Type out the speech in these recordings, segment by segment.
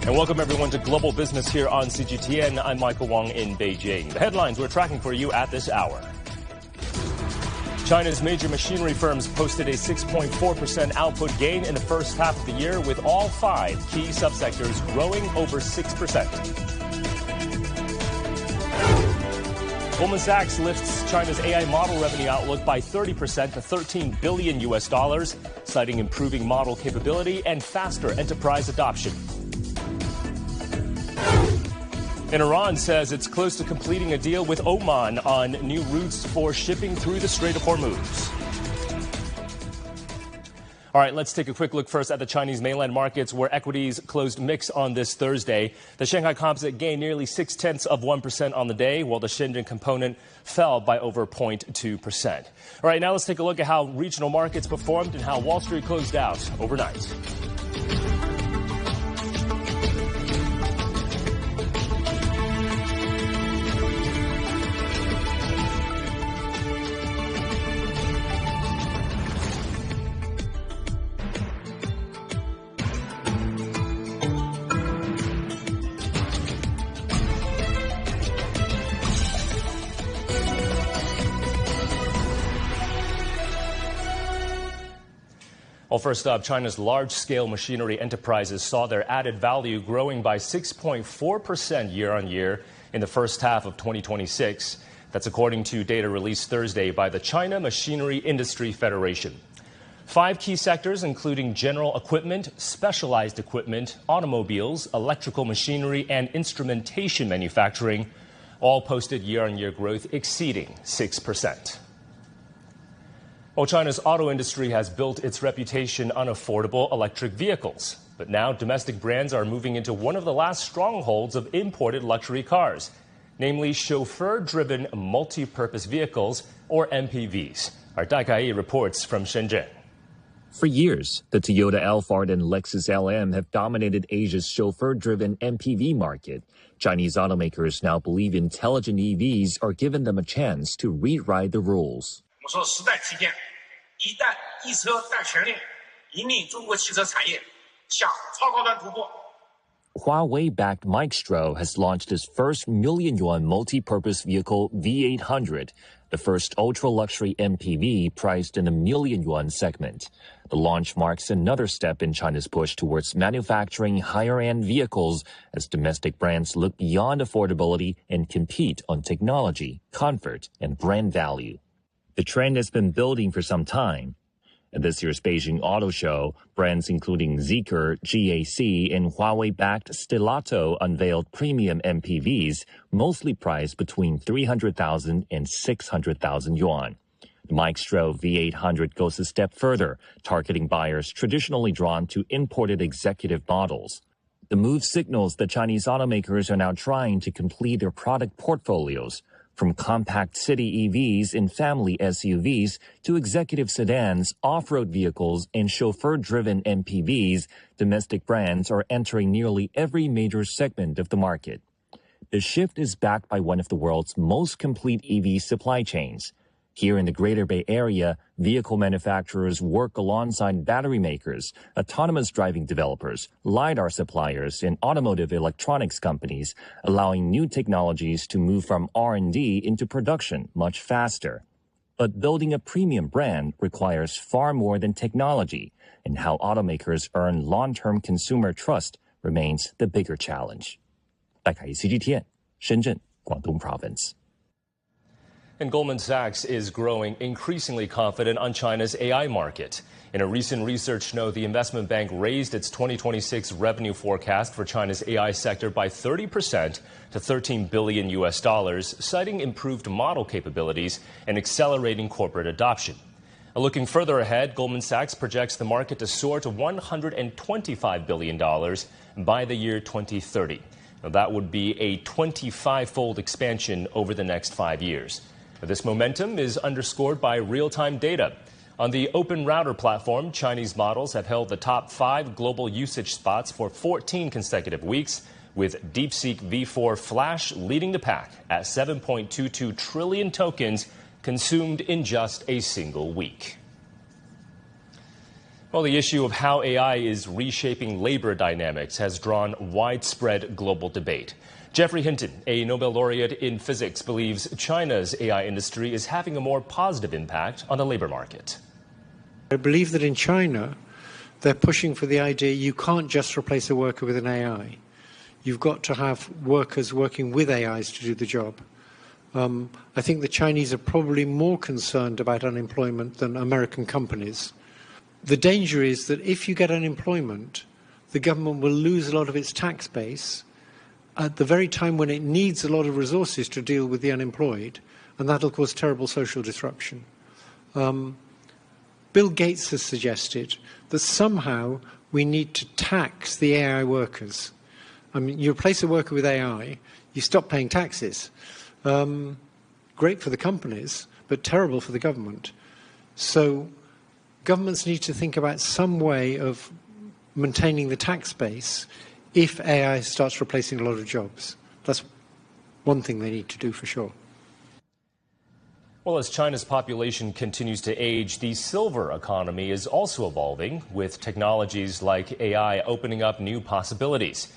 And welcome everyone to Global Business here on CGTN. I'm Michael Wong in Beijing. The headlines we're tracking for you at this hour. China's major machinery firms posted a 6.4% output gain in the first half of the year, with all 5 key subsectors growing over 6%. Goldman Sachs lifts China's AI model revenue outlook by 30% to $13 billion, citing improving model capability and faster enterprise adoption. And Iran says it's close to completing a deal with Oman on new routes for shipping through the Strait of Hormuz. All right, let's take a quick look first at the Chinese mainland markets, where equities closed mixed on this Thursday. The Shanghai Composite gained nearly 0.6% on the day, while the Shenzhen component fell by over 0.2%. All right, now let's take a look at how regional markets performed and how Wall Street closed out overnight. Well, first up, China's large-scale machinery enterprises saw their added value growing by 6.4% year-on-year in the first half of 2026. That's according to data released Thursday by the China Machinery Industry Federation. 5 key sectors, including general equipment, specialized equipment, automobiles, electrical machinery, and instrumentation manufacturing, all posted year-on-year growth exceeding 6%. Well, China's auto industry has built its reputation on affordable electric vehicles. But now domestic brands are moving into one of the last strongholds of imported luxury cars, namely chauffeur-driven multi-purpose vehicles, or MPVs. Our Dai Kai reports from Shenzhen. For years, the Toyota Alphard and Lexus LM have dominated Asia's chauffeur-driven MPV market. Chinese automakers now believe intelligent EVs are giving them a chance to rewrite the rules. 我说时代巨变，一旦一车带全链，引领中国汽车产业向超高端突破。 Huawei-backed Maestro has launched its first million-yuan multi-purpose vehicle V800, the first ultra-luxury MPV priced in the million-yuan segment. The launch marks another step in China's push towards manufacturing higher-end vehicles as domestic brands look beyond affordability and compete on technology, comfort, and brand value. The trend has been building for some time. At this year's Beijing Auto Show, brands including Zeekr, GAC, and Huawei-backed Stelato unveiled premium MPVs, mostly priced between 300,000 and 600,000 yuan. The Maestro V800 goes a step further, targeting buyers traditionally drawn to imported executive models. The move signals that Chinese automakers are now trying to complete their product portfolios. From compact city EVs and family SUVs to executive sedans, off-road vehicles, and chauffeur-driven MPVs, domestic brands are entering nearly every major segment of the market. The shift is backed by one of the world's most complete EV supply chains. Here in the Greater Bay Area, vehicle manufacturers work alongside battery makers, autonomous driving developers, LiDAR suppliers, and automotive electronics companies, allowing new technologies to move from R&D into production much faster. But building a premium brand requires far more than technology, and how automakers earn long-term consumer trust remains the bigger challenge. 戴凯 CGTN 深圳广东 Province. And Goldman Sachs is growing increasingly confident on China's AI market. In a recent research note, the investment bank raised its 2026 revenue forecast for China's AI sector by 30% to $13 billion, citing improved model capabilities and accelerating corporate adoption. Looking further ahead, Goldman Sachs projects the market to soar to $125 billion by the year 2030. Now, that would be a 25-fold expansion over the next 5 years. This momentum is underscored by real-time data. On the Open Router platform, Chinese models have held the top 5 global usage spots for 14 consecutive weeks, with DeepSeek V4 Flash leading the pack at 7.22 trillion tokens consumed in just a single week. Well, the issue of how AI is reshaping labor dynamics has drawn widespread global debate. Geoffrey Hinton, a Nobel laureate in physics, believes China's AI industry is having a more positive impact on the labor market. I believe that in China, they're pushing for the idea you can't just replace a worker with an AI. You've got to have workers working with AIs to do the job. I think the Chinese are probably more concerned about unemployment than American companies. The danger is that if you get unemployment, the government will lose a lot of its tax base at the very time when it needs a lot of resources to deal with the unemployed, and that'll cause terrible social disruption. Bill Gates has suggested that somehow we need to tax the AI workers. I mean, you replace a worker with AI, you stop paying taxes. Great for the companies, but terrible for the government. So governments need to think about some way of maintaining the tax base if AI starts replacing a lot of jobs. That's one thing they need to do for sure. Well, as China's population continues to age, the silver economy is also evolving, with technologies like AI opening up new possibilities.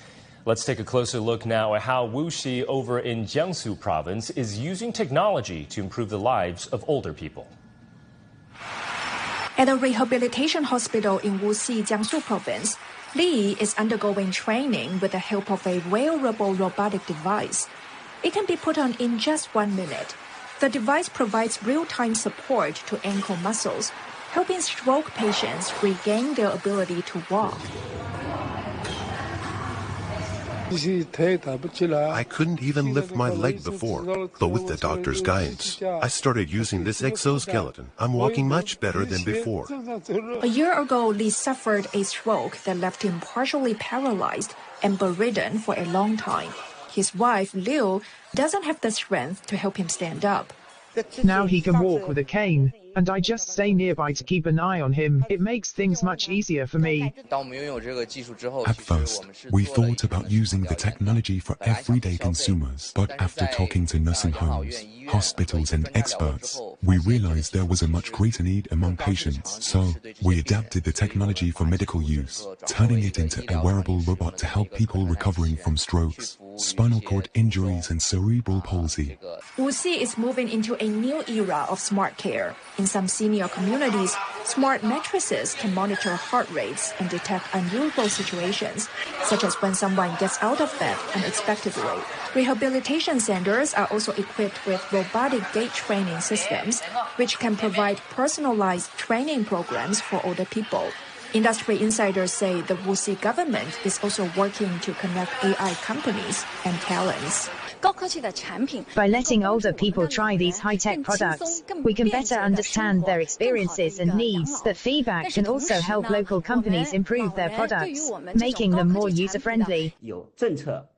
Let's take a closer look now at how Wuxi over in Jiangsu province is using technology to improve the lives of older people. At a rehabilitation hospital in Wuxi, Jiangsu province, Li is undergoing training with the help of a wearable robotic device. It can be put on in just 1 minute. The device provides real-time support to ankle muscles, helping stroke patients regain their ability to walk. I couldn't even lift my leg before, but with the doctor's guidance, I started using this exoskeleton. I'm walking much better than before. A year ago, Li suffered a stroke that left him partially paralyzed and bedridden for a long time. His wife, Liu, doesn't have the strength to help him stand up. Now he can walk with a cane, and I just stay nearby to keep an eye on him. It makes things much easier for me. At first, we thought about using the technology for everyday consumers, but after talking to nursing homes, hospitals and experts, we realized there was a much greater need among patients. So, we adapted the technology for medical use, turning it into a wearable robot to help people recovering from strokes, spinal cord injuries and cerebral palsy. Wuxi is moving into a new era of smart care. In some senior communities, smart mattresses can monitor heart rates and detect unusual situations, such as when someone gets out of bed unexpectedly. Rehabilitation centers are also equipped with robotic gait training systems, which can provide personalized training programs for older people. Industry insiders say the Wuxi government is also working to connect AI companies and talents. By letting older people try these high-tech products, we can better understand their experiences and needs. The feedback can also help local companies improve their products, making them more user-friendly.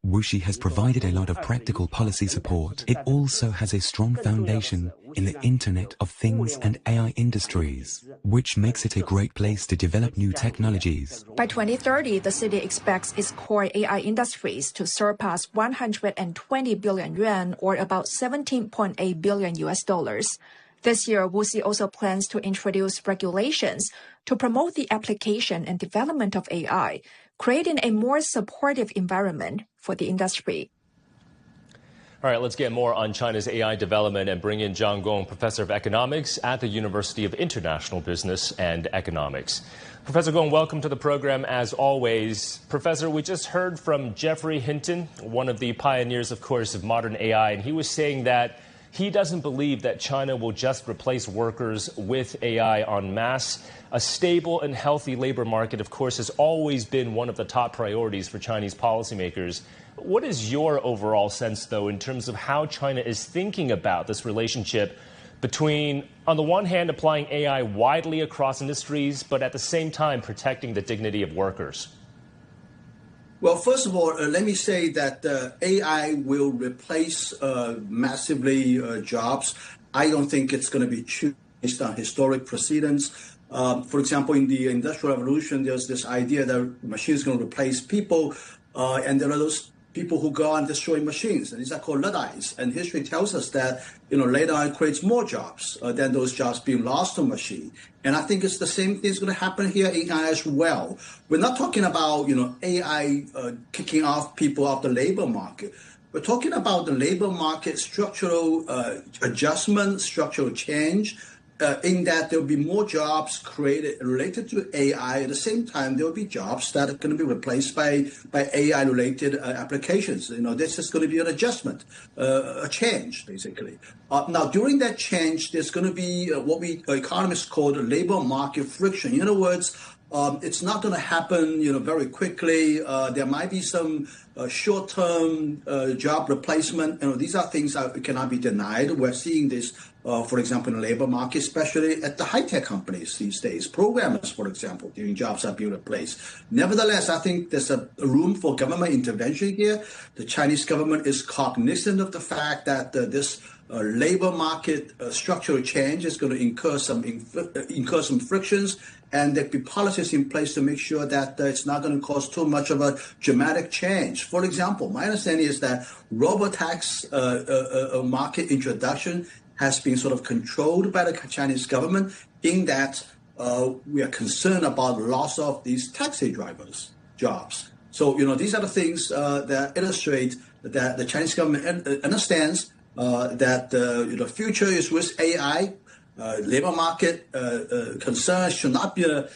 Wuxi has provided a lot of practical policy support. It also has a strong foundation in the Internet of Things and AI industries, which makes it a great place to develop new technologies. By 2030, the city expects its core AI industries to surpass 120 billion yuan, or about $17.8 billion. This year, Wuxi also plans to introduce regulations to promote the application and development of AI, creating a more supportive environment for the industry. All right, let's get more on China's AI development and bring in Zhang Gong, professor of economics at the University of International Business and Economics. Professor Gong, welcome to the program as always. Professor, we just heard from Geoffrey Hinton, one of the pioneers, of course, of modern AI, and he was saying that he doesn't believe that China will just replace workers with AI en masse. A stable and healthy labor market, of course, has always been one of the top priorities for Chinese policymakers. What is your overall sense, though, in terms of how China is thinking about this relationship between, on the one hand, applying AI widely across industries, but at the same time protecting the dignity of workers? Well, first of all, let me say that AI will replace massively jobs. I don't think it's going to be true based on historic precedents. For example, in the Industrial Revolution, there's this idea that machines are going to replace people, and there are those people who go and destroy machines, and these are called Luddites. And history tells us that, later on it creates more jobs than those jobs being lost to machine. And I think it's the same thing is going to happen here in AI as well. We're not talking about, AI kicking off people off the labor market. We're talking about the labor market structural adjustment, structural change, in that there will be more jobs created related to AI. At the same time, there will be jobs that are going to be replaced by AI-related applications. This is going to be an adjustment, a change, basically. Now, during that change, there's going to be what we economists call the labor market friction. In other words, it's not going to happen, very quickly. There might be some short-term job replacement. These are things that cannot be denied. We're seeing this, for example, in the labor market, especially at the high-tech companies these days. Programmers, for example, their jobs are being replaced. Nevertheless, I think there's a room for government intervention here. The Chinese government is cognizant of the fact that this labor market structural change is going to incur some frictions, and there be policies in place to make sure that it's not going to cause too much of a dramatic change. For example, my understanding is that robotax market introduction has been sort of controlled by the Chinese government, in that we are concerned about the loss of these taxi drivers' jobs. So, these are the things that illustrate that the Chinese government understands that the future is with AI. Labor market concerns should not be a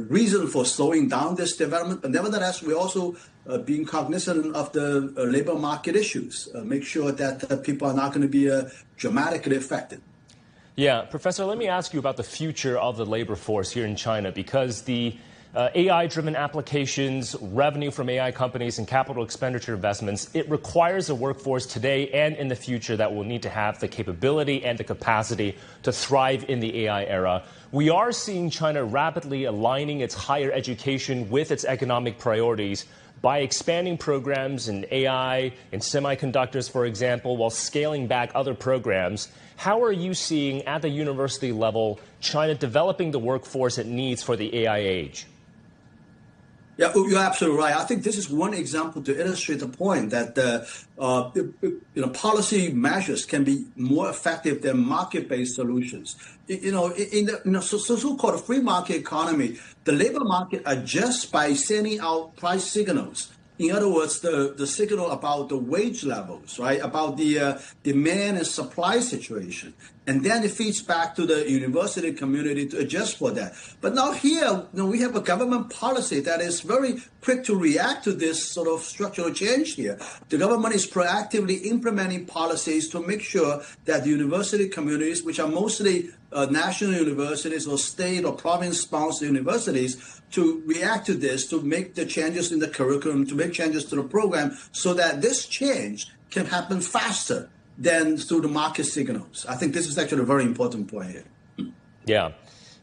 reason for slowing down this development. But nevertheless, we're also being cognizant of the labor market issues, make sure that people are not going to be dramatically affected. Yeah, Professor, let me ask you about the future of the labor force here in China, because the AI-driven applications, revenue from AI companies, and capital expenditure investments, it requires a workforce today and in the future that will need to have the capability and the capacity to thrive in the AI era. We are seeing China rapidly aligning its higher education with its economic priorities by expanding programs in AI and semiconductors, for example, while scaling back other programs. How are you seeing, at the university level, China developing the workforce it needs for the AI age? Yeah, you're absolutely right. I think this is one example to illustrate the point that policy measures can be more effective than market-based solutions. In the so-called free market economy, the labor market adjusts by sending out price signals. In other words, the signal about the wage levels, right, about the demand and supply situation. And then it feeds back to the university community to adjust for that. But now here, we have a government policy that is very quick to react to this sort of structural change here. The government is proactively implementing policies to make sure that the university communities, which are mostly national universities or state or province-sponsored universities, to react to this, to make the changes in the curriculum, to make changes to the program, so that this change can happen faster than through the market signals. I think this is actually a very important point here. Yeah.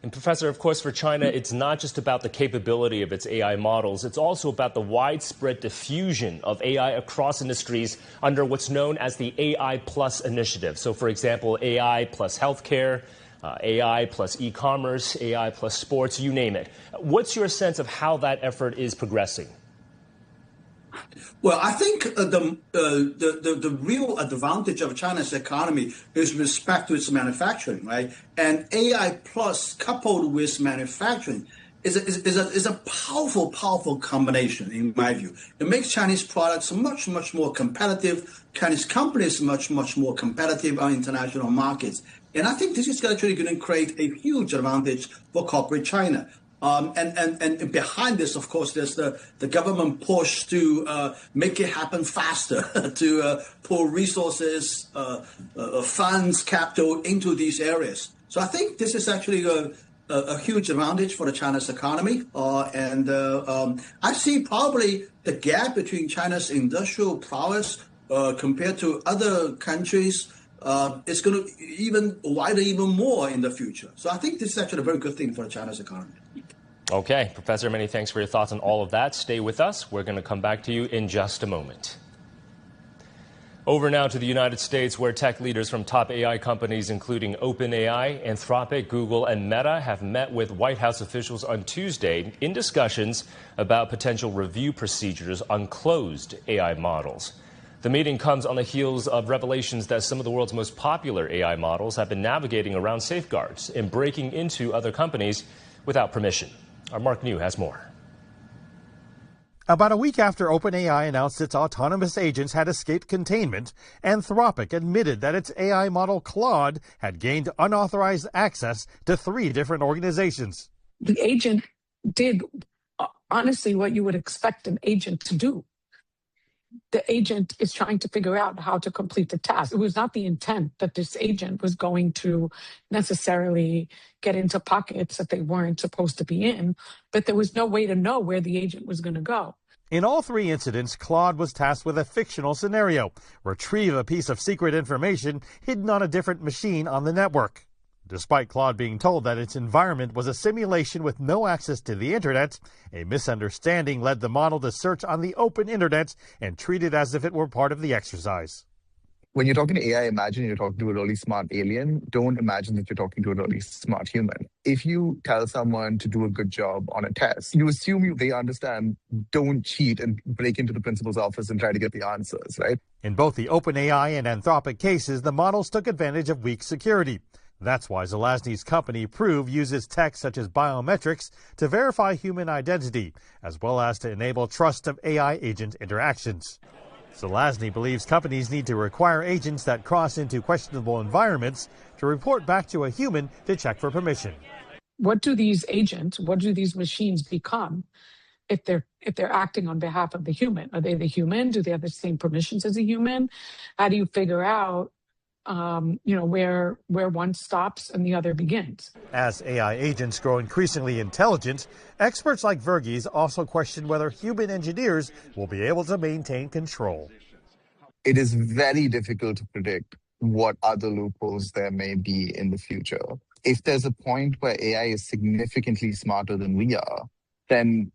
And Professor, of course, for China, it's not just about the capability of its AI models. It's also about the widespread diffusion of AI across industries under what's known as the AI Plus initiative. So, for example, AI plus healthcare, AI plus e-commerce, AI plus sports, you name it. What's your sense of how that effort is progressing? Well, I think the real advantage of China's economy is respect to its manufacturing, right? And AI plus coupled with manufacturing is a powerful combination, in my view. It makes Chinese products much more competitive. Chinese companies much more competitive on international markets. And I think this is actually going to create a huge advantage for corporate China. And behind this, of course, there's the government push to make it happen faster, to pour resources, funds, capital into these areas. So I think this is actually a huge advantage for the China's economy. And I see probably the gap between China's industrial prowess compared to other countries is going to even widen even more in the future. So I think this is actually a very good thing for China's economy. Okay, Professor, many thanks for your thoughts on all of that. Stay with us. We're going to come back to you in just a moment. Over now to the United States, where tech leaders from top AI companies, including OpenAI, Anthropic, Google, and Meta, have met with White House officials on Tuesday in discussions about potential review procedures on closed AI models. The meeting comes on the heels of revelations that some of the world's most popular AI models have been navigating around safeguards and breaking into other companies without permission. Our Mark New has more. About a week after OpenAI announced its autonomous agents had escaped containment, Anthropic admitted that its AI model Claude had gained unauthorized access to 3 different organizations. The agent did, honestly, what you would expect an agent to do. The agent is trying to figure out how to complete the task. It was not the intent that this agent was going to necessarily get into pockets that they weren't supposed to be in, but there was no way to know where the agent was going to go. In all 3 incidents, Claude was tasked with a fictional scenario: retrieve a piece of secret information hidden on a different machine on the network. Despite Claude being told that its environment was a simulation with no access to the internet, a misunderstanding led the model to search on the open internet and treat it as if it were part of the exercise. When you're talking to AI, imagine you're talking to a really smart alien. Don't imagine that you're talking to a really smart human. If you tell someone to do a good job on a test, you assume they understand, don't cheat and break into the principal's office and try to get the answers, right? In both the OpenAI and Anthropic cases, the models took advantage of weak security. That's why Zelazny's company Prove uses tech such as biometrics to verify human identity, as well as to enable trust of AI agent interactions. Zelazny believes companies need to require agents that cross into questionable environments to report back to a human to check for permission. What do these agents, what do these machines become if they're acting on behalf of the human? Are they the human? Do they have the same permissions as a human? How do you figure out where one stops and the other begins? As AI agents grow increasingly intelligent, experts like Verghese also question whether human engineers will be able to maintain control. It is very difficult to predict what other loopholes there may be in the future. If there's a point where AI is significantly smarter than we are, then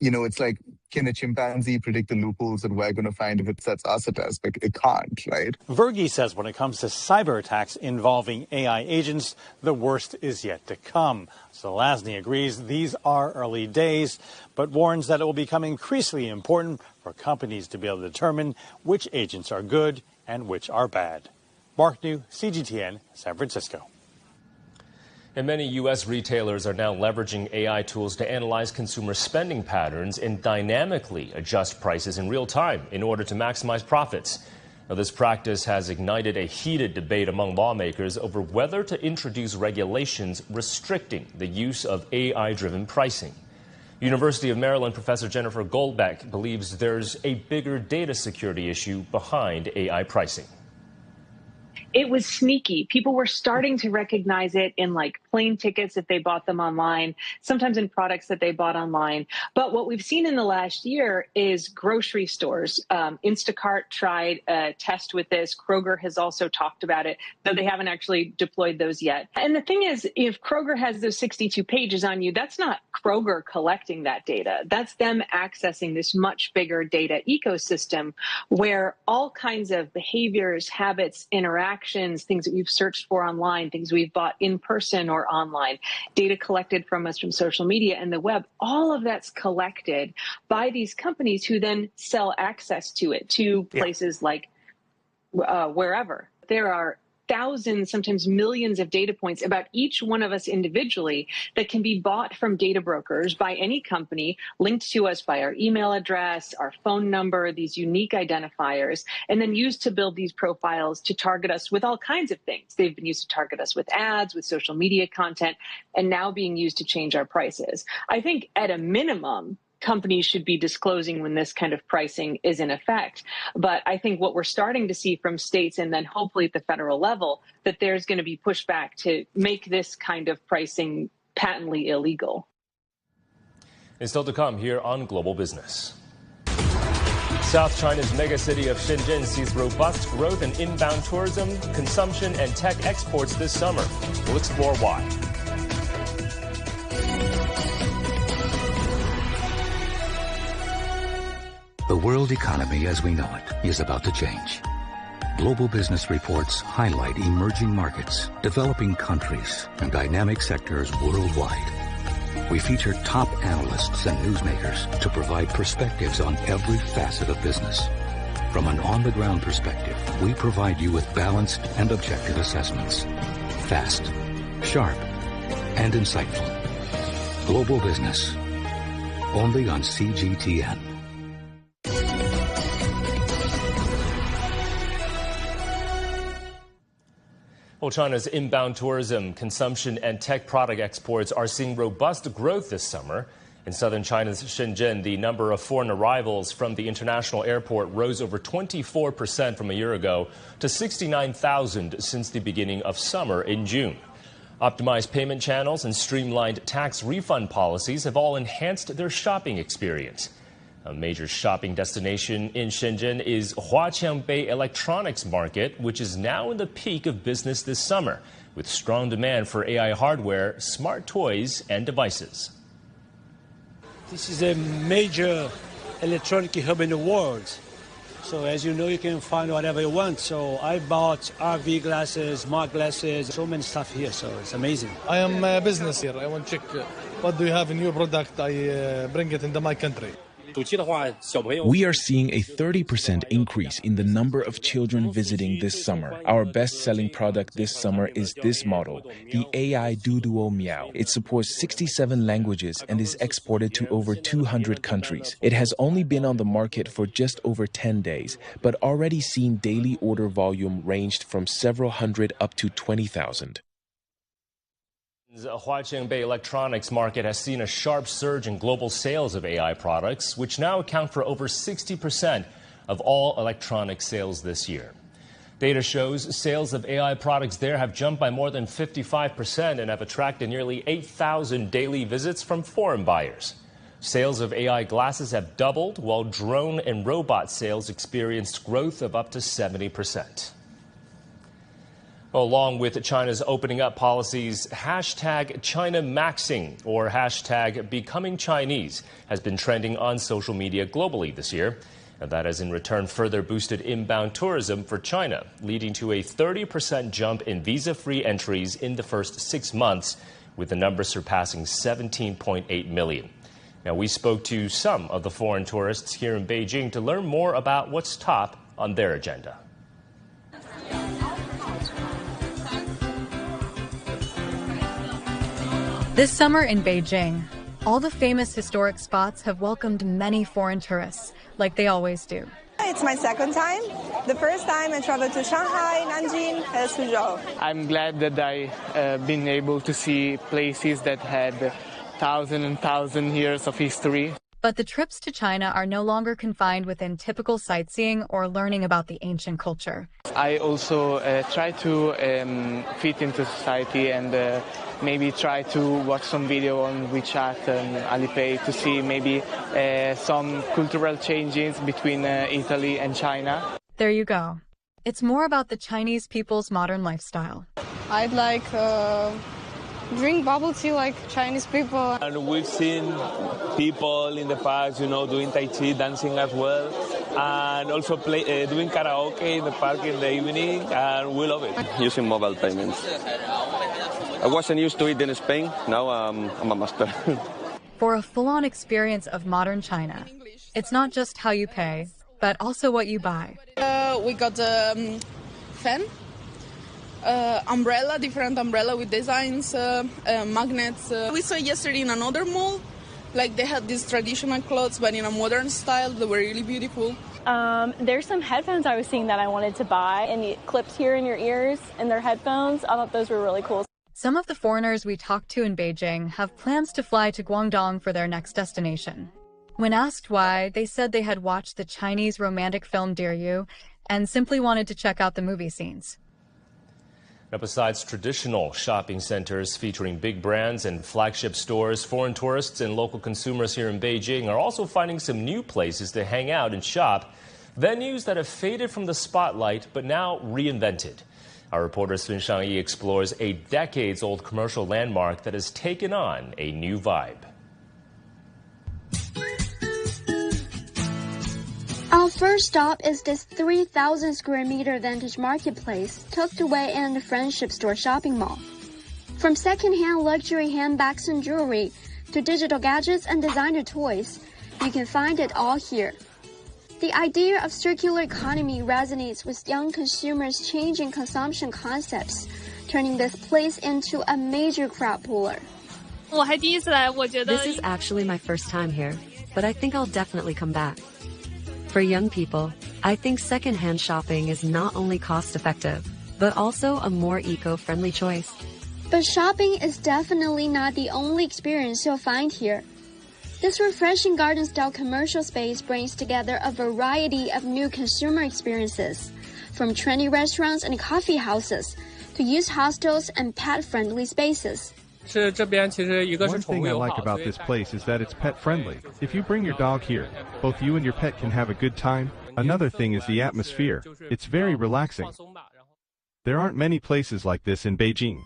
it's like, can a chimpanzee predict the loopholes that we're going to find if it sets us a test? Like, it can't, right? Verghese says when it comes to cyber attacks involving AI agents, the worst is yet to come. Zelazny agrees these are early days, but warns that it will become increasingly important for companies to be able to determine which agents are good and which are bad. Mark New, CGTN, San Francisco. And many U.S. retailers are now leveraging AI tools to analyze consumer spending patterns and dynamically adjust prices in real time in order to maximize profits. Now, this practice has ignited a heated debate among lawmakers over whether to introduce regulations restricting the use of AI-driven pricing. University of Maryland professor Jennifer Goldbeck believes there's a bigger data security issue behind AI pricing. It was sneaky. People were starting to recognize it in like plane tickets if they bought them online, sometimes in products that they bought online. But what we've seen in the last year is grocery stores. Instacart tried a test with this. Kroger has also talked about it, though they haven't actually deployed those yet. And the thing is, if Kroger has those 62 pages on you, that's not Kroger collecting that data. That's them accessing this much bigger data ecosystem where all kinds of behaviors, habits, interactions, things that we've searched for online, things we've bought in person or online, data collected from us from social media and the web, all of that's collected by these companies who then sell access to it to places like wherever. There are thousands, sometimes millions of data points about each one of us individually that can be bought from data brokers by any company, linked to us by our email address, our phone number, these unique identifiers, and then used to build these profiles to target us with all kinds of things. They've been used to target us with ads, with social media content, and now being used to change our prices. I think at a minimum, companies should be disclosing when this kind of pricing is in effect. But I think what we're starting to see from states and then hopefully at the federal level, that there's going to be pushback to make this kind of pricing patently illegal. And still to come here on Global Business. South China's megacity of Shenzhen sees robust growth in inbound tourism, consumption, and tech exports this summer. We'll explore why. The world economy as we know it is about to change. Global business reports highlight emerging markets, developing countries, and dynamic sectors worldwide. We feature top analysts and newsmakers to provide perspectives on every facet of business. From an on-the-ground perspective, we provide you with balanced and objective assessments. Fast, sharp, and insightful. Global business. Only on CGTN. Well, China's inbound tourism, consumption, and tech product exports are seeing robust growth this summer. In southern China's Shenzhen, the number of foreign arrivals from the international airport rose over 24% from a year ago to 69,000 since the beginning of summer in June. Optimized payment channels and streamlined tax refund policies have all enhanced their shopping experience. A major shopping destination in Shenzhen is Huaqiangbei Electronics Market, which is now in the peak of business this summer, with strong demand for AI hardware, smart toys, and devices. This is a major electronic hub in the world. So as you know, you can find whatever you want. So I bought RV glasses, smart glasses, so many stuff here. So it's amazing. I am a business here. I want to check what do you have in your product. I bring it into my country. We are seeing a 30% increase in the number of children visiting this summer. Our best-selling product this summer is this model, the AI Duduo Miao. It supports 67 languages and is exported to over 200 countries. It has only been on the market for just over 10 days, but already seen daily order volume ranged from several hundred up to 20,000. The Huaqiangbei Electronics Market has seen a sharp surge in global sales of AI products, which now account for over 60% of all electronic sales this year. Data shows sales of AI products there have jumped by more than 55% and have attracted nearly 8,000 daily visits from foreign buyers. Sales of AI glasses have doubled, while drone and robot sales experienced growth of up to 70%. Along with China's opening up policies, hashtag China Maxing or hashtag Becoming Chinese has been trending on social media globally this year. And that has in return further boosted inbound tourism for China, leading to a 30% jump in visa-free entries in the first 6 months, with the number surpassing 17.8 million. Now, we spoke to some of the foreign tourists here in Beijing to learn more about what's top on their agenda. This summer in Beijing, all the famous historic spots have welcomed many foreign tourists, like they always do. It's my second time. The first time I traveled to Shanghai, Nanjing, and Suzhou. I'm glad that I've been able to see places that had thousands and thousands of years of history. But the trips to China are no longer confined within typical sightseeing or learning about the ancient culture. I also try to fit into society and maybe try to watch some video on WeChat and Alipay to see maybe some cultural changes between Italy and China. There you go. It's more about the Chinese people's modern lifestyle. I'd like drink bubble tea like Chinese people. And we've seen people in the past, doing Tai Chi, dancing as well, and also doing karaoke in the park in the evening, and we love it. Using mobile payments. I wasn't used to it in Spain, now I'm a master. For a full-on experience of modern China, it's not just how you pay, but also what you buy. We got a fan. Umbrella, different umbrella with designs, magnets. We saw yesterday in another mall, like they had these traditional clothes, but in a modern style. They were really beautiful. There's some headphones I was seeing that I wanted to buy, and the clips here in your ears and their headphones. I thought those were really cool. Some of the foreigners we talked to in Beijing have plans to fly to Guangdong for their next destination. When asked why, they said they had watched the Chinese romantic film Dear You and simply wanted to check out the movie scenes. Now, besides traditional shopping centers featuring big brands and flagship stores, foreign tourists and local consumers here in Beijing are also finding some new places to hang out and shop, venues that have faded from the spotlight but now reinvented. Our reporter Sun Shangyi explores a decades-old commercial landmark that has taken on a new vibe. After first stop is this 3,000 square meter vintage marketplace tucked away in the Friendship Store shopping mall. From second-hand luxury handbags and jewelry to digital gadgets and designer toys, you can find it all here. The idea of circular economy resonates with young consumers' changing consumption concepts, turning this place into a major crowd puller. This is actually my first time here, but I think I'll definitely come back. For young people, I think secondhand shopping is not only cost-effective, but also a more eco-friendly choice. But shopping is definitely not the only experience you'll find here. This refreshing garden-style commercial space brings together a variety of new consumer experiences, from trendy restaurants and coffee houses to used hostels and pet-friendly spaces. One thing I like about this place is that it's pet-friendly. If you bring your dog here, both you and your pet can have a good time. Another thing is the atmosphere. It's very relaxing. There aren't many places like this in Beijing.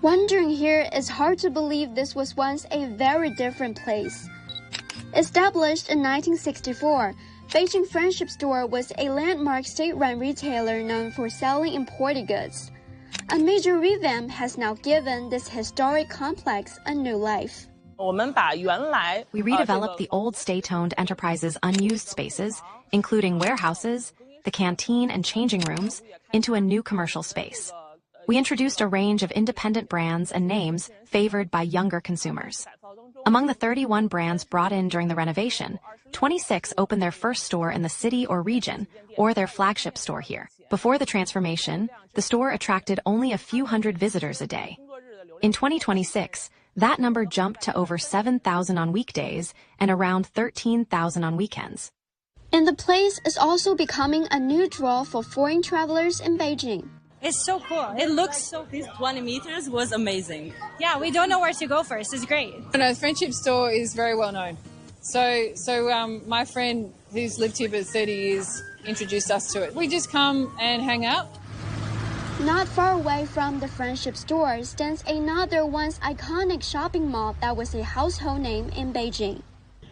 Wandering here, it's hard to believe this was once a very different place. Established in 1964, Beijing Friendship Store was a landmark state-run retailer known for selling imported goods. A major revamp has now given this historic complex a new life. We redeveloped the old state-owned enterprise's unused spaces, including warehouses, the canteen and changing rooms, into a new commercial space. We introduced a range of independent brands and names favored by younger consumers. Among the 31 brands brought in during the renovation, 26 opened their first store in the city or region, or their flagship store here. Before the transformation, the store attracted only a few hundred visitors a day. In 2026, that number jumped to over 7,000 on weekdays and around 13,000 on weekends. And the place is also becoming a new draw for foreign travelers in Beijing. It's so cool. It looks so. These 20 meters was amazing. Yeah, we don't know where to go first. It's great. The Friendship Store is very well known. So my friend who's lived here for 30 years introduced us to it. We just come and hang out. Not far away from the Friendship Store stands another once iconic shopping mall that was a household name in Beijing.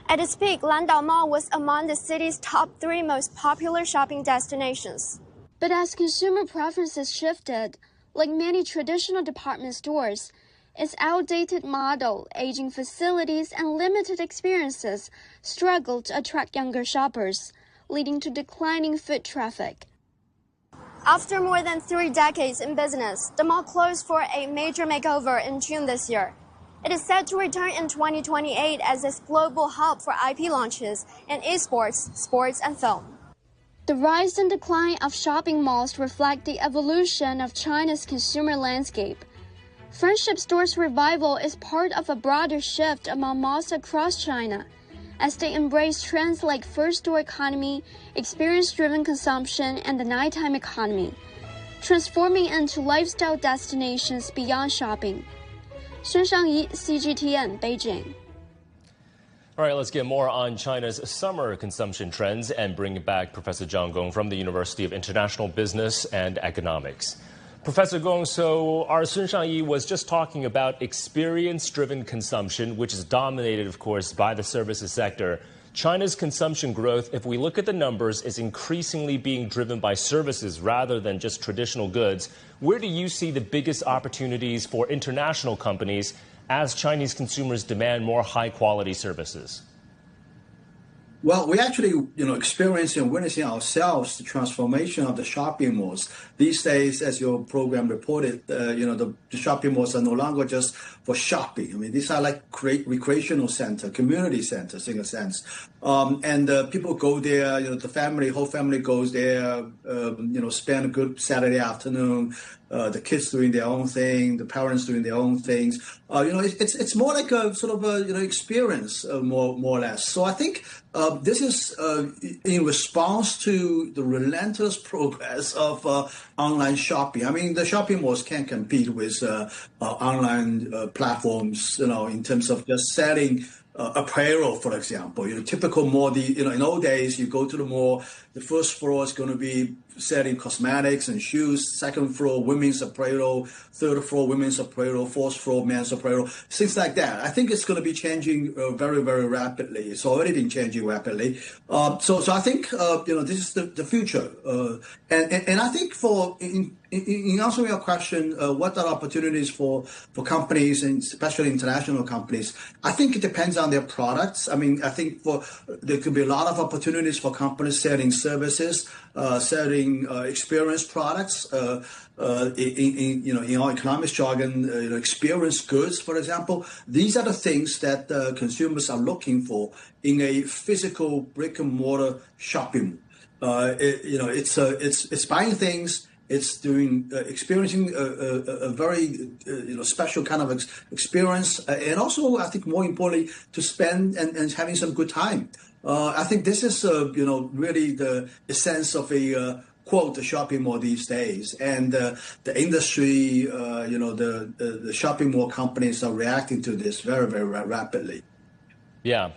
At its peak, Landau Mall was among the city's top 3 most popular shopping destinations. But as consumer preferences shifted, like many traditional department stores, its outdated model, aging facilities, and limited experiences struggled to attract younger shoppers, leading to declining foot traffic. After more than 3 decades in business, the mall closed for a major makeover in June this year. It is set to return in 2028 as its global hub for IP launches in esports, sports, and film. The rise and decline of shopping malls reflect the evolution of China's consumer landscape. Friendship Store's revival is part of a broader shift among malls across China, as they embrace trends like first-store economy, experience-driven consumption, and the nighttime economy, transforming into lifestyle destinations beyond shopping. Sun Shangyi, CGTN, Beijing. All right, let's get more on China's summer consumption trends and bring back Professor Zhang Gong from the University of International Business and Economics. Professor Gong, so our Sun Shangyi was just talking about experience-driven consumption, which is dominated, of course, by the services sector. China's consumption growth, if we look at the numbers, is increasingly being driven by services rather than just traditional goods. Where do you see the biggest opportunities for international companies as Chinese consumers demand more high-quality services? Well, we actually, experiencing and witnessing ourselves the transformation of the shopping malls. These days, as your program reported, the shopping malls are no longer just for shopping. I mean, these are like recreational center, community centers in a sense. And people go there, the whole family goes there, spend a good Saturday afternoon. The kids doing their own thing, the parents doing their own things. It's more like a sort of experience, more or less. So I think this is in response to the relentless progress of online shopping. I mean, the shopping malls can't compete with online platforms, in terms of just selling apparel, for example. Typical mall, in old days, you go to the mall, the first floor is going to be selling cosmetics and shoes. Second floor, women's apparel. Third floor, women's apparel. Fourth floor, men's apparel. Things like that. I think it's going to be changing very, very rapidly. It's already been changing rapidly. So I think this is the future. And I think in answering your question, what are opportunities for companies, and especially international companies? I think it depends on their products. I mean, I think there could be a lot of opportunities for companies selling services, selling experience products. In our economics jargon, experience goods, for example. These are the things that consumers are looking for in a physical brick and mortar shopping. It's buying things. It's experiencing a very special kind of experience, and also I think more importantly to spend and having some good time. I think this is really the essence of a quote shopping mall these days, and the industry, the shopping mall companies are reacting to this very, very rapidly. Yeah.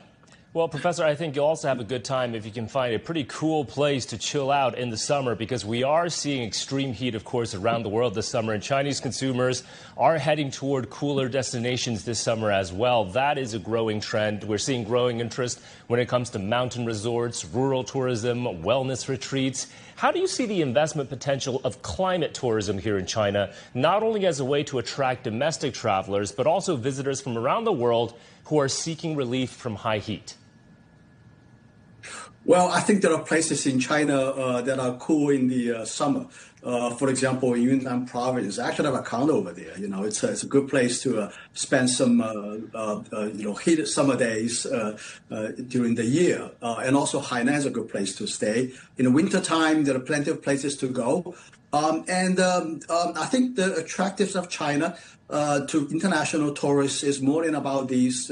Well, Professor, I think you'll also have a good time if you can find a pretty cool place to chill out in the summer, because we are seeing extreme heat, of course, around the world this summer, and Chinese consumers are heading toward cooler destinations this summer as well. That is a growing trend. We're seeing growing interest when it comes to mountain resorts, rural tourism, wellness retreats. How do you see the investment potential of climate tourism here in China, not only as a way to attract domestic travelers, but also visitors from around the world who are seeking relief from high heat? Well, I think there are places in China that are cool in the summer. For example, in Yunnan province, I actually have a condo over there. It's a good place to spend some heated summer days during the year. And also Hainan is a good place to stay. In the wintertime, there are plenty of places to go. And I think the attractiveness of China to international tourists is more than about these,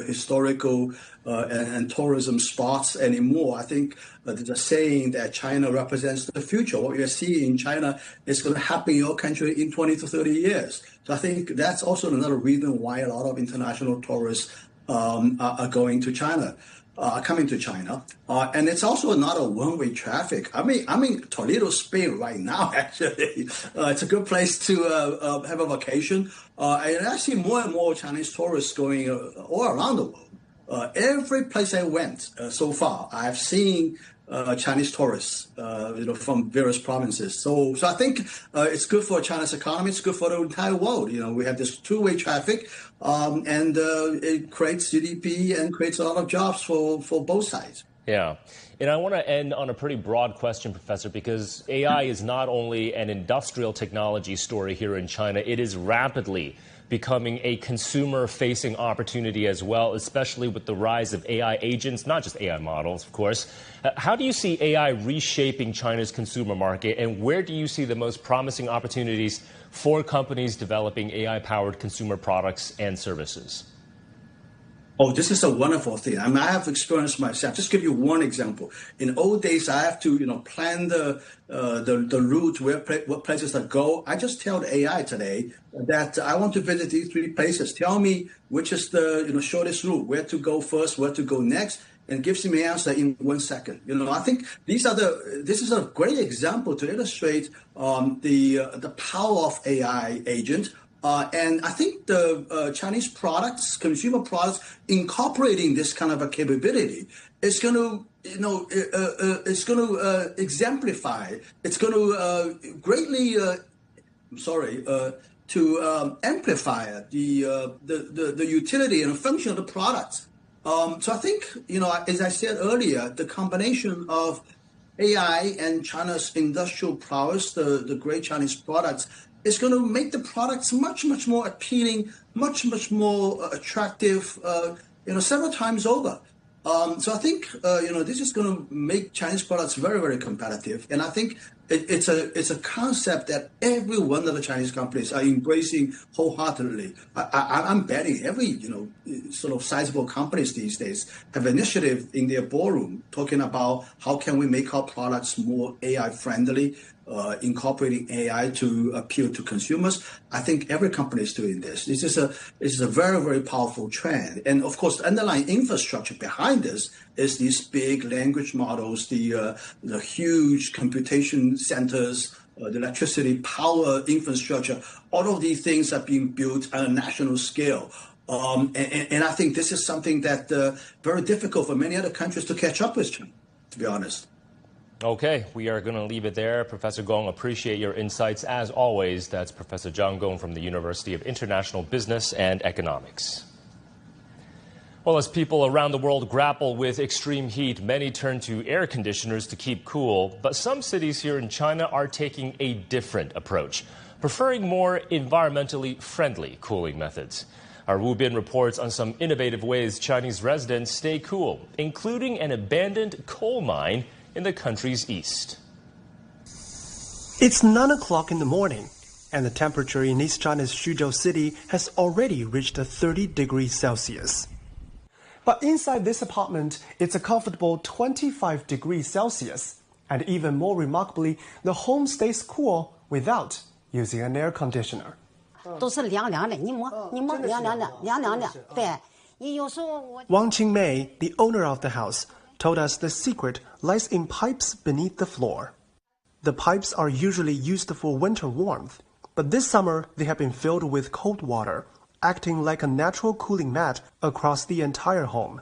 historical and tourism spots anymore. I think there's a saying that China represents the future. What you're seeing in China is going to happen in your country in 20 to 30 years. So I think that's also another reason why a lot of international tourists are going to China. Coming to China, and it's also not a one-way traffic. I'm in Toledo, Spain right now. Actually, it's a good place to have a vacation. And I see more and more Chinese tourists going all around the world. Every place I went so far, I've seen Chinese tourists, from various provinces. So I think it's good for China's economy. It's good for the entire world. We have this two-way traffic, and it creates GDP and creates a lot of jobs for both sides. Yeah. And I want to end on a pretty broad question, Professor, because AI is not only an industrial technology story here in China, it is rapidly becoming a consumer-facing opportunity as well, especially with the rise of AI agents, not just AI models, of course. How do you see AI reshaping China's consumer market, and where do you see the most promising opportunities for companies developing AI-powered consumer products and services? Oh, this is a wonderful thing. I mean, I have experienced myself. Just give you one example. In old days, I have to, plan the route, what places to go. I just tell the AI today that I want to visit these 3 places. Tell me which is the shortest route, where to go first, where to go next, and gives me an answer in 1 second. I think this is a great example to illustrate the power of AI agent. And I think the Chinese products, consumer products, incorporating this kind of a capability is going to, exemplify. It's going to greatly, to amplify the utility and function of the products. So I think, as I said earlier, the combination of AI and China's industrial prowess, the great Chinese products, is going to make the products much, much more appealing, much, much more attractive, several times over. So I think, this is going to make Chinese products very, very competitive. And I think it's a concept that every one of the Chinese companies are embracing wholeheartedly. I'm betting every, sort of sizable companies these days have initiative in their boardroom talking about how can we make our products more AI friendly, incorporating AI to appeal to consumers. I think every company is doing this. This is a very, very powerful trend. And of course, the underlying infrastructure behind this is these big language models, the huge computation distribution centers, the electricity, power infrastructure, all of these things are being built on a national scale. And I think this is something that very difficult for many other countries to catch up with, to be honest. Okay, we are going to leave it there. Professor Gong, appreciate your insights as always. That's Professor Zhang Gong from the University of International Business and Economics. Well, as people around the world grapple with extreme heat, many turn to air conditioners to keep cool. But some cities here in China are taking a different approach, preferring more environmentally friendly cooling methods. Our Wu Bin reports on some innovative ways Chinese residents stay cool, including an abandoned coal mine in the country's east. It's 9 o'clock in the morning, and the temperature in East China's Suzhou city has already reached 30 degrees Celsius. But inside this apartment, it's a comfortable 25 degrees Celsius. And even more remarkably, the home stays cool without using an air conditioner. Wang Qingmei, the owner of the house, told us the secret lies in pipes beneath the floor. The pipes are usually used for winter warmth, but this summer they have been filled with cold water, acting like a natural cooling mat across the entire home.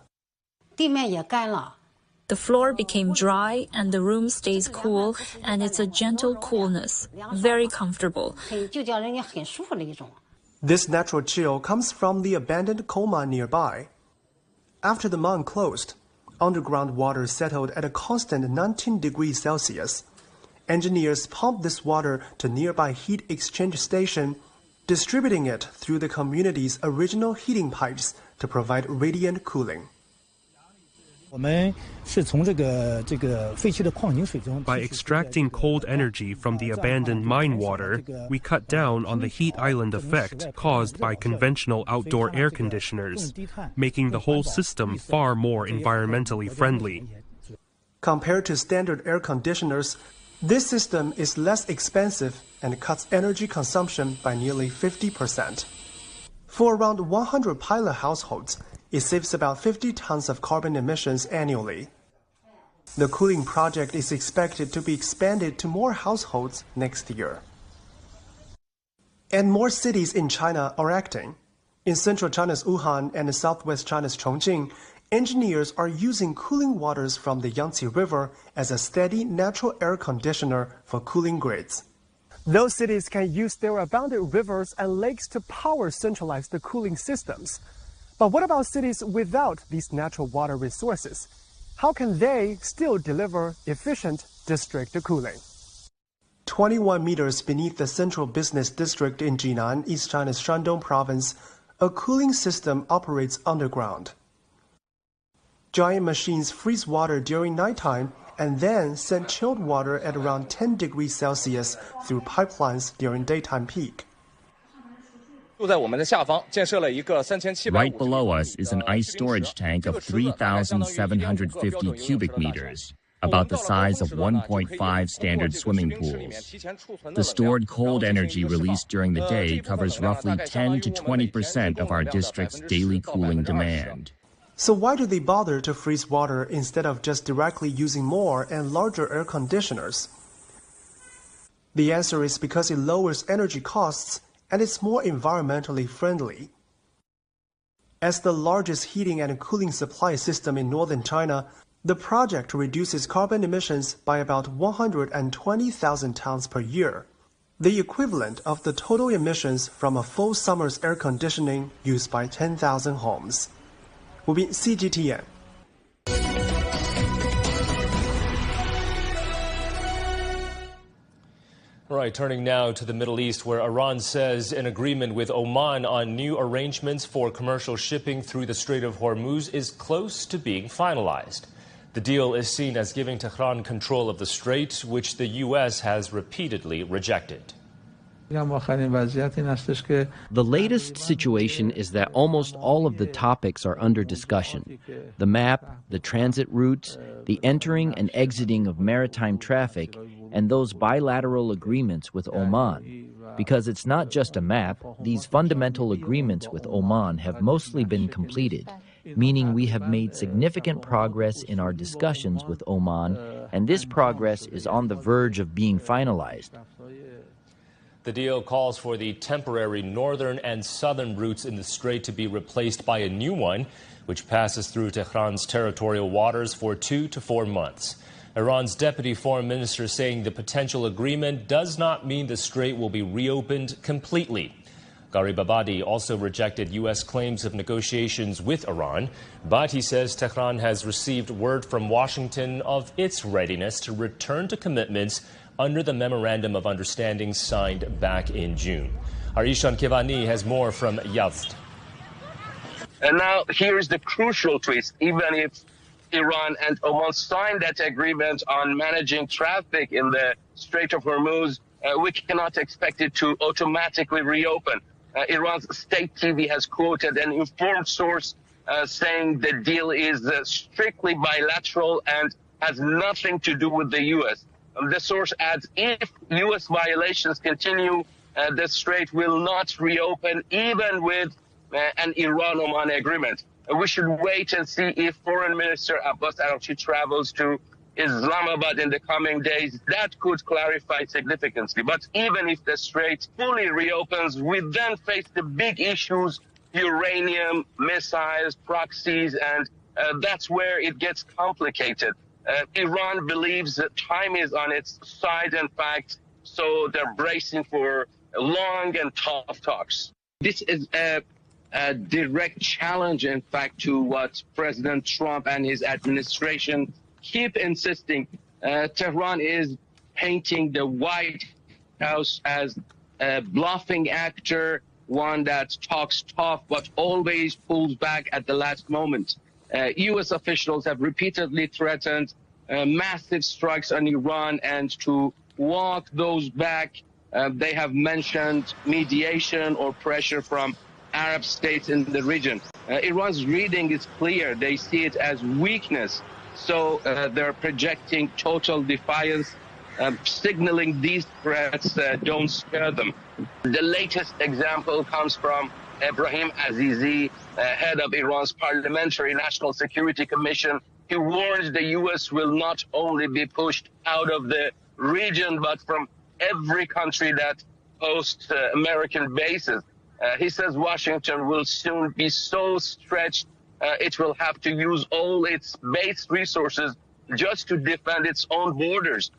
The floor became dry and the room stays cool, and it's a gentle coolness, very comfortable. This natural chill comes from the abandoned coal mine nearby. After the mine closed, underground water settled at a constant 19 degrees Celsius. Engineers pumped this water to nearby heat exchange station, distributing it through the community's original heating pipes to provide radiant cooling. By extracting cold energy from the abandoned mine water, we cut down on the heat island effect caused by conventional outdoor air conditioners, making the whole system far more environmentally friendly. Compared to standard air conditioners, this system is less expensive and cuts energy consumption by nearly 50%. For around 100 pilot households, it saves about 50 tons of carbon emissions annually. The cooling project is expected to be expanded to more households next year. And more cities in China are acting. In central China's Wuhan and southwest China's Chongqing, engineers are using cooling waters from the Yangtze River as a steady natural air conditioner for cooling grids. Those cities can use their abundant rivers and lakes to power centralized cooling systems. But what about cities without these natural water resources? How can they still deliver efficient district cooling? 21 meters beneath the central business district in Jinan, East China's Shandong province, a cooling system operates underground. Giant machines freeze water during nighttime and then send chilled water at around 10 degrees Celsius through pipelines during daytime peak. Right below us is an ice storage tank of 3,750 cubic meters, about the size of 1.5 standard swimming pools. The stored cold energy released during the day covers roughly 10 to 20% of our district's daily cooling demand. So why do they bother to freeze water instead of just directly using more and larger air conditioners? The answer is because it lowers energy costs and it's more environmentally friendly. As the largest heating and cooling supply system in northern China, the project reduces carbon emissions by about 120,000 tons per year, the equivalent of the total emissions from a full summer's air conditioning used by 10,000 homes. Will be CGTN. All right, turning now to the Middle East, where Iran says an agreement with Oman on new arrangements for commercial shipping through the Strait of Hormuz is close to being finalized. The deal is seen as giving Tehran control of the strait, which the U.S. has repeatedly rejected. The latest situation is that almost all of the topics are under discussion. The map, the transit routes, the entering and exiting of maritime traffic, and those bilateral agreements with Oman. Because it's not just a map, these fundamental agreements with Oman have mostly been completed, meaning we have made significant progress in our discussions with Oman and this progress is on the verge of being finalized. The deal calls for the temporary northern and southern routes in the strait to be replaced by a new one, which passes through Tehran's territorial waters for 2 to 4 months. Iran's deputy foreign minister saying the potential agreement does not mean the strait will be reopened completely. Gharibabadi also rejected U.S. claims of negotiations with Iran, but he says Tehran has received word from Washington of its readiness to return to commitments under the Memorandum of Understanding signed back in June. Our Ishan Kivani has more from Yazd. And now here's the crucial twist. Even if Iran and Oman signed that agreement on managing traffic in the Strait of Hormuz, we cannot expect it to automatically reopen. Iran's state TV has quoted an informed source saying the deal is strictly bilateral and has nothing to do with the U.S. The source adds, if U.S. violations continue, the strait will not reopen even with an Iran-Oman agreement. We should wait and see if Foreign Minister Abbas Araghchi travels to Islamabad in the coming days. That could clarify significantly. But even if the strait fully reopens, we then face the big issues, uranium, missiles, proxies, and that's where it gets complicated. Iran believes that time is on its side, in fact, so they're bracing for long and tough talks. This is a direct challenge, in fact, to what President Trump and his administration keep insisting. Tehran is painting the White House as a bluffing actor, one that talks tough but always pulls back at the last moment. U.S. officials have repeatedly threatened massive strikes on Iran, and to walk those back, they have mentioned mediation or pressure from Arab states in the region. Iran's reading is clear. They see it as weakness, so they're projecting total defiance, signaling these threats don't scare them. The latest example comes from Ebrahim Azizi, head of Iran's Parliamentary National Security Commission. He warns the U.S. will not only be pushed out of the region, but from every country that hosts American bases. He says Washington will soon be so stretched it will have to use all its base resources just to defend its own borders.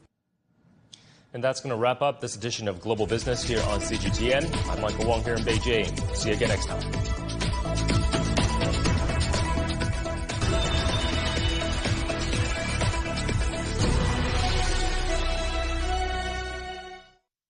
And that's going to wrap up this edition of Global Business here on CGTN. I'm Michael Wong here in Beijing. See you again next time.